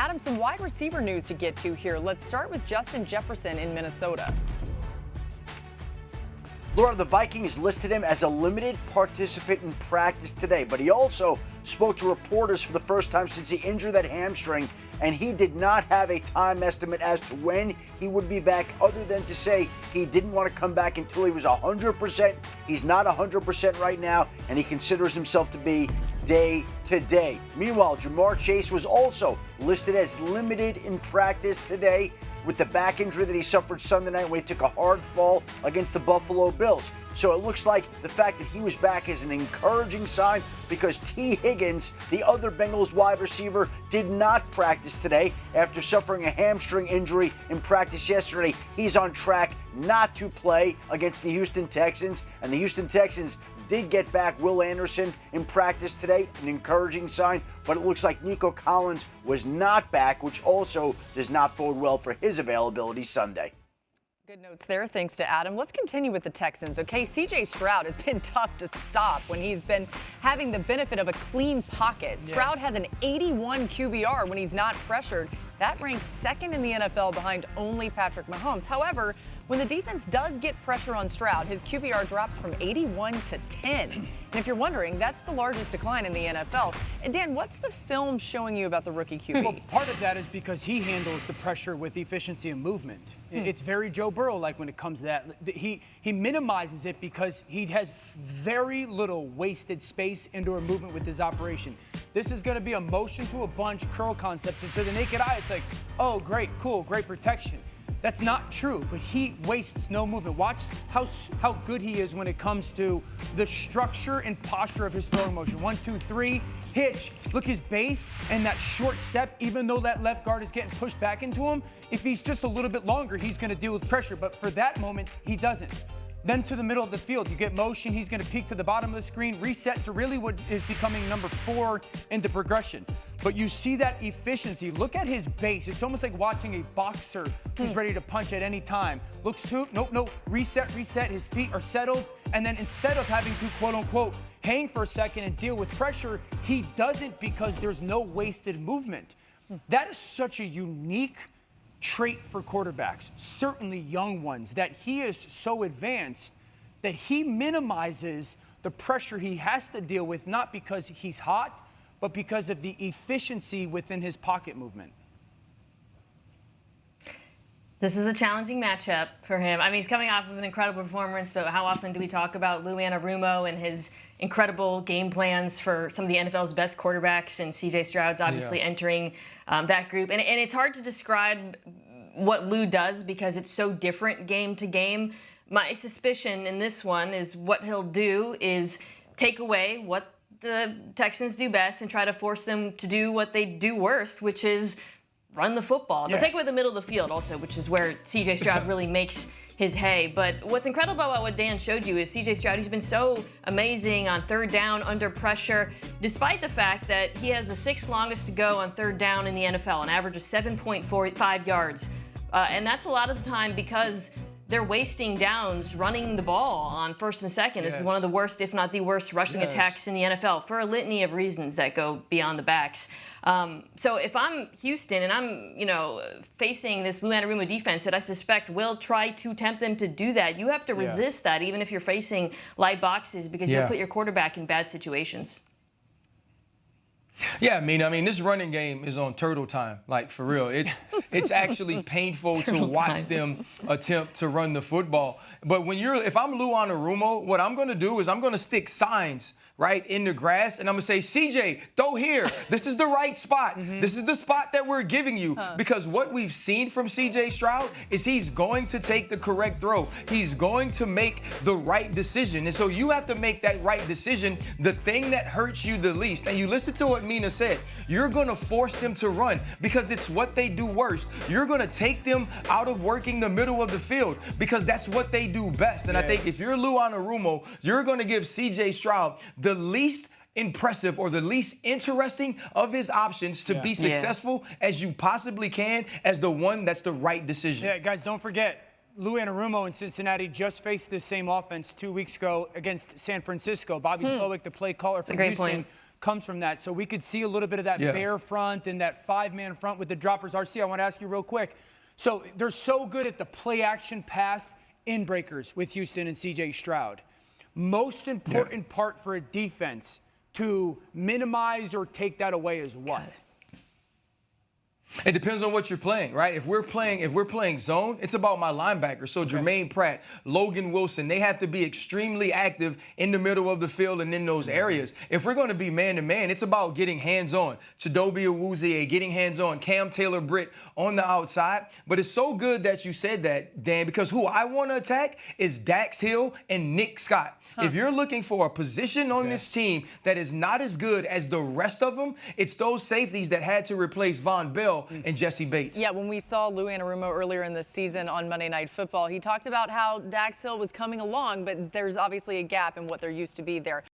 Adam, some wide receiver news to get to here. Let's start with Justin Jefferson in Minnesota. Laura, the Vikings listed him as a limited participant in practice today, but he also spoke to reporters for the first time since he injured that hamstring, and he did not have a time estimate as to when he would be back, other than to say he didn't want to come back until he was 100%. He's not 100% right now, and he considers himself to be day to day. Meanwhile, Jamar Chase was also listed as limited in practice today with the back injury that he suffered Sunday night when he took a hard fall against the Buffalo Bills. So it looks like the fact that he was back is an encouraging sign, because T. Higgins, the other Bengals wide receiver, did not practice today after suffering a hamstring injury in practice yesterday. He's on track not to play against the Houston Texans, and the Houston Texans did get back Will Anderson in practice today, an encouraging sign, but it looks like Nico Collins was not back, which also does not bode well for his availability Sunday. Good notes there. Thanks to Adam. Let's continue with the Texans. Okay, C.J. Stroud has been tough to stop when he's been having the benefit of a clean pocket. Stroud has an 81 QBR when he's not pressured. That ranks second in the NFL behind only Patrick Mahomes. However, when the defense does get pressure on Stroud, his QBR drops from 81 to 10. And if you're wondering, that's the largest decline in the NFL. And Dan, what's the film showing you about the rookie QB? Well, part of that is because he handles the pressure with efficiency and movement. It's very Joe Burrow-like when it comes to that. He minimizes it because he has very little wasted space, indoor movement with his operation. This is going to be a motion to a bunch curl concept, and to the naked eye, it's like, oh, great, cool, great protection. That's not true, but he wastes no movement. Watch how good he is when it comes to the structure and posture of his throwing motion. 1, 2, 3, hitch. Look, his base and that short step, even though that left guard is getting pushed back into him, if he's just a little bit longer, he's going to deal with pressure. But for that moment, he doesn't. Then to the middle of the field, you get motion. He's going to peek to the bottom of the screen, reset to really what is becoming number 4 in the progression. But you see that efficiency. Look at his base. It's almost like watching a boxer who's ready to punch at any time. Looks to, nope, reset. His feet are settled. And then instead of having to, quote unquote, hang for a second and deal with pressure, he doesn't, because there's no wasted movement. That is such a unique trait for quarterbacks, certainly young ones, that he is so advanced that he minimizes the pressure he has to deal with, not because he's hot, but because of the efficiency within his pocket movement. This is a challenging matchup for him. I mean, he's coming off of an incredible performance, but how often do we talk about Lou Anarumo and his incredible game plans for some of the NFL's best quarterbacks, and C.J. Stroud's obviously entering that group. And it's hard to describe what Lou does because it's so different game to game. My suspicion in this one is what he'll do is take away what the Texans do best and try to force them to do what they do worst, which is run the football. They'll take away the middle of the field also, which is where C.J. Stroud really makes his hay. But what's incredible about what Dan showed you is C.J. Stroud, he's been so amazing on third down under pressure, despite the fact that he has the 6th longest to go on third down in the NFL, an average of 7.45 yards. And that's a lot of the time because they're wasting downs running the ball on 1st and 2nd. This is one of the worst, if not the worst, rushing attacks in the NFL for a litany of reasons that go beyond the backs. So if I'm Houston and I'm, facing this Lou Anarumo defense that I suspect will try to tempt them to do that, you have to resist that even if you're facing light boxes, because you'll put your quarterback in bad situations. Yeah, I mean, this running game is on turtle time, like for real. It's actually painful to watch them attempt to run the football. But if I'm Lou Anarumo, what I'm going to do is I'm going to stick signs right in the grass, and I'm going to say, CJ, throw here. This is the right spot. This is the spot that we're giving you. Because what we've seen from CJ Stroud is he's going to take the correct throw. He's going to make the right decision. And so you have to make that right decision, the thing that hurts you the least. And you listen to what Mina said. You're going to force them to run because it's what they do worst. You're going to take them out of working the middle of the field because that's what they do best. And I think if you're Lou Anarumo, you're going to give CJ Stroud the least impressive or the least interesting of his options to be successful as you possibly can, as the one that's the right decision. Yeah, guys, don't forget, Lou Anarumo in Cincinnati just faced this same offense 2 weeks ago against San Francisco. Bobby Slowick, the play caller from Houston, comes from that. So we could see a little bit of that bear front and that 5-man front with the droppers. RC, I want to ask you real quick. So they're so good at the play action pass in breakers with Houston and CJ Stroud. Most important part for a defense to minimize or take that away is what? It depends on what you're playing, right? If we're playing zone, it's about my linebackers. So Jermaine Pratt, Logan Wilson, they have to be extremely active in the middle of the field and in those areas. If we're going to be man-to-man, it's about getting hands-on. Chidobe Awuzie getting hands-on, Cam Taylor-Britt on the outside. But it's so good that you said that, Dan, because who I want to attack is Dax Hill and Nick Scott. If you're looking for a position on this team that is not as good as the rest of them, it's those safeties that had to replace Von Bell and Jesse Bates. Yeah, when we saw Lou Anarumo earlier in the season on Monday Night Football, he talked about how Dax Hill was coming along, but there's obviously a gap in what there used to be there.